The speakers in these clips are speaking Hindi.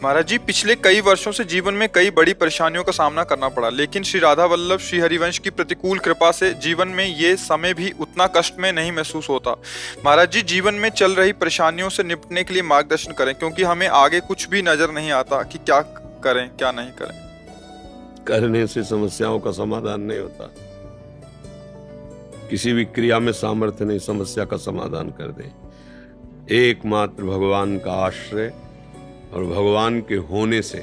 महाराज जी, पिछले कई वर्षों से जीवन में कई बड़ी परेशानियों का सामना करना पड़ा, लेकिन श्री राधा वल्लभ श्री हरिवंश की प्रतिकूल कृपा से जीवन में ये समय भी उतना कष्ट में नहीं महसूस होता। महाराज जी, जीवन में चल रही परेशानियों से निपटने के लिए मार्गदर्शन करें, क्योंकि हमें आगे कुछ भी नजर नहीं आता कि क्या करें क्या नहीं करें। करने से समस्याओं का समाधान नहीं होता। किसी भी क्रिया में सामर्थ्य नहीं समस्या का समाधान कर दे। एकमात्र भगवान का आश्रय और भगवान के होने से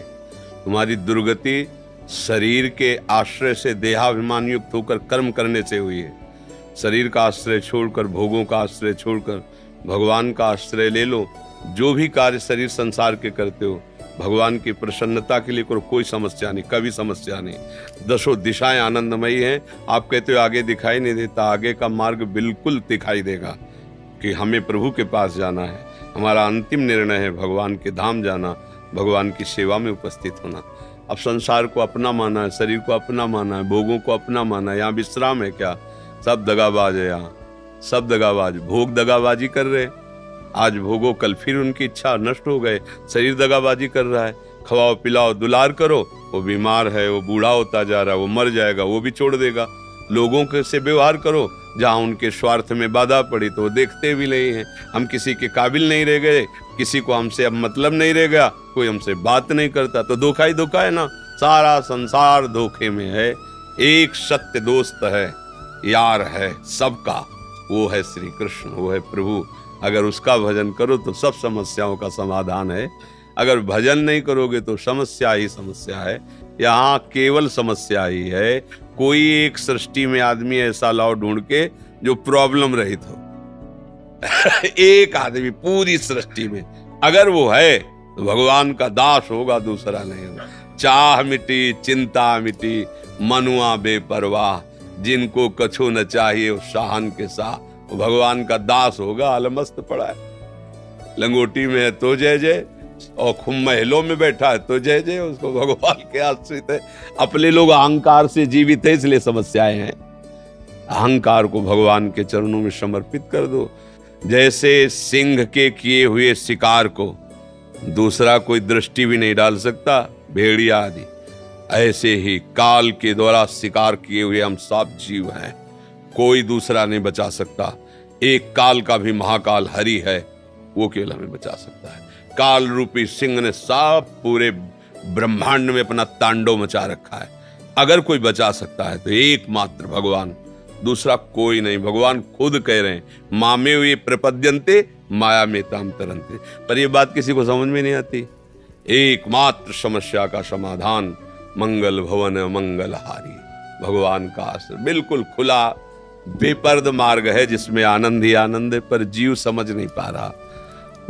तुम्हारी दुर्गति शरीर के आश्रय से देहाभिमान युक्त होकर कर्म करने से हुई है। शरीर का आश्रय छोड़कर, भोगों का आश्रय छोड़कर भगवान का आश्रय ले लो। जो भी कार्य शरीर संसार के करते हो, भगवान की प्रसन्नता के लिए करो। कोई समस्या नहीं, कभी समस्या नहीं। दसों दिशाएं आनंदमयी हैं। आप कहते हो आगे दिखाई नहीं देता, आगे का मार्ग बिल्कुल दिखाई देगा कि हमें प्रभु के पास जाना है। हमारा अंतिम निर्णय है भगवान के धाम जाना, भगवान की सेवा में उपस्थित होना। अब संसार को अपना माना है, शरीर को अपना माना है, भोगों को अपना माना है। यहाँ विश्राम है क्या? सब दगाबाज है यहाँ, सब दगाबाज। भोग दगाबाजी कर रहे, आज भोगो कल फिर उनकी इच्छा नष्ट हो गए। शरीर दगाबाजी कर रहा है। खवाओ पिलाओ दुलार करो, वो बीमार है, वो बूढ़ा होता जा रहा है, वो मर जाएगा, वो भी छोड़ देगा। लोगों के से व्यवहार करो, जहाँ उनके स्वार्थ में बाधा पड़ी तो वो देखते भी नहीं है। हम किसी के काबिल नहीं रह गए, किसी को हमसे अब मतलब नहीं रह गया, कोई हमसे बात नहीं करता, तो धोखा ही धोखा है ना। सारा संसार धोखे में है। एक सत्य दोस्त है, यार है सबका, वो है श्री कृष्ण, वो है प्रभु। अगर उसका भजन करो तो सब समस्याओं का समाधान है। अगर भजन नहीं करोगे तो समस्या ही समस्या है। यहाँ केवल समस्या ही है। कोई एक सृष्टि में आदमी ऐसा लाओ ढूंढ के जो प्रॉब्लम रहित हो। एक आदमी पूरी सृष्टि में, अगर वो है तो भगवान का दास होगा, दूसरा नहीं होगा। चाह मिटी चिंता मिटी, मनुआ बेपरवाह, जिनको कछु न चाहिए उस शाहन के साथ, वो भगवान का दास होगा। अलमस्त पड़ा है, लंगोटी में है तो जय जय, और खुम महलों में बैठा है तो जय जय। उसको भगवान के आश्रित है। अपने लोग अहंकार से जीवित है, इसलिए समस्याएं हैं। अहंकार को भगवान के चरणों में समर्पित कर दो। जैसे सिंह के किए हुए शिकार को दूसरा कोई दृष्टि भी नहीं डाल सकता, भेड़िया आदि, ऐसे ही काल के द्वारा शिकार किए हुए हम सब जीव हैं। कोई दूसरा नहीं बचा सकता। एक काल का भी महाकाल हरि है, वो केवल हमें बचा सकता है। काल रूपी सिंह ने सब पूरे ब्रह्मांड में अपना तांडव मचा रखा है। अगर कोई बचा सकता है तो एकमात्र भगवान, दूसरा कोई नहीं। भगवान खुद कह रहे हैं, मामे हुए प्रपद्यन्ते माया में ताम तरन्ते। पर ये बात किसी को समझ में नहीं आती। एकमात्र समस्या का समाधान मंगल भवन मंगलहारी, भगवान का आश्रय। बिल्कुल खुला बेपर्द मार्ग है जिसमें आनंद ही आनंद है, पर जीव समझ नहीं पा रहा।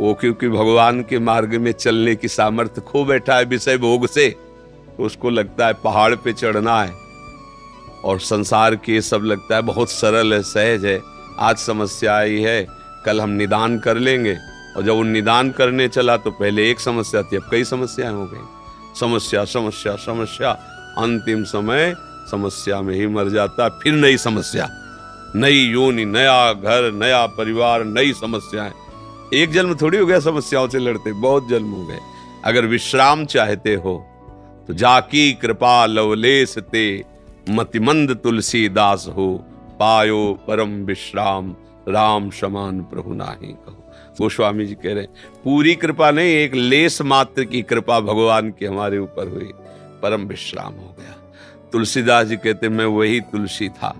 वो क्योंकि भगवान के मार्ग में चलने की सामर्थ्य खो बैठा है विषय भोग से, तो उसको लगता है पहाड़ पे चढ़ना है, और संसार के सब लगता है बहुत सरल है, सहज है। आज समस्या आई है, कल हम निदान कर लेंगे, और जब वो निदान करने चला तो पहले एक समस्या थी, अब कई समस्याएं हो गई। समस्या समस्या समस्या, अंतिम समय समस्या में ही मर जाता। फिर नई समस्या, नई योनि, नया घर, नया परिवार, नई समस्याएं। एक जन्म थोड़ी हो गया समस्याओं से लड़ते, बहुत जन्म हो गए। अगर विश्राम चाहते हो तो जाकी कृपा लवलेस ते, मतिमंद तुलसीदास हो, पायो परम विश्राम, राम समान प्रभु नाही कहो। गोस्वामी जी कह रहे हैं पूरी कृपा नहीं, एक लेस मात्र की कृपा भगवान की हमारे ऊपर हुई, परम विश्राम हो गया। तुलसीदास जी कहते मैं वही तुलसी था,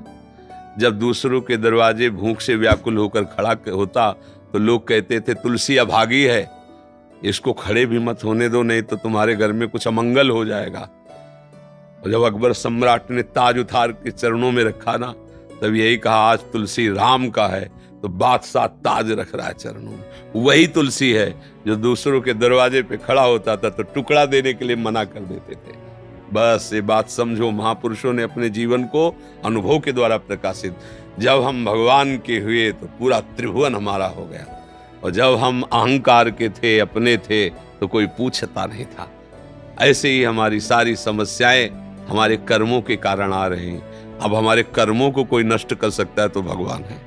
जब दूसरों के दरवाजे भूख से व्याकुल होकर खड़ा होता तो लोग कहते थे तुलसी अभागी है, इसको खड़े भी मत होने दो, नहीं तो तुम्हारे घर में कुछ अमंगल हो जाएगा। और जब अकबर सम्राट ने ताज उतार के चरणों में रखा ना, तब यही कहा आज तुलसी राम का है, तो बादशाह ताज रख रहा है चरणों में। वही तुलसी है जो दूसरों के दरवाजे पे खड़ा होता था तो टुकड़ा देने के लिए मना कर देते थे। बस ये बात समझो, महापुरुषों ने अपने जीवन को अनुभव के द्वारा प्रकाशित। जब हम भगवान के हुए तो पूरा त्रिभुवन हमारा हो गया, और जब हम अहंकार के थे, अपने थे, तो कोई पूछता नहीं था। ऐसे ही हमारी सारी समस्याएं हमारे कर्मों के कारण आ रही हैं। अब हमारे कर्मों को कोई नष्ट कर सकता है तो भगवान है।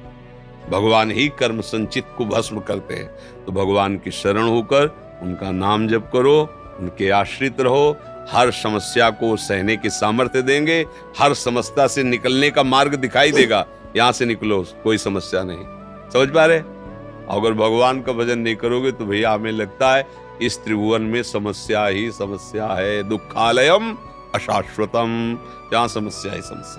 भगवान ही कर्म संचित को भस्म करते हैं। तो भगवान की शरण होकर उनका नाम जप करो, उनके आश्रित रहो, हर समस्या को सहने की सामर्थ्य देंगे, हर समस्या से निकलने का मार्ग दिखाई देगा। यहां से निकलो, कोई समस्या नहीं। समझ पा रहे? अगर भगवान का भजन नहीं करोगे तो भैया हमें लगता है इस त्रिभुवन में समस्या ही समस्या है। दुखालयम अशाश्वतम, जहां समस्या ही समस्या।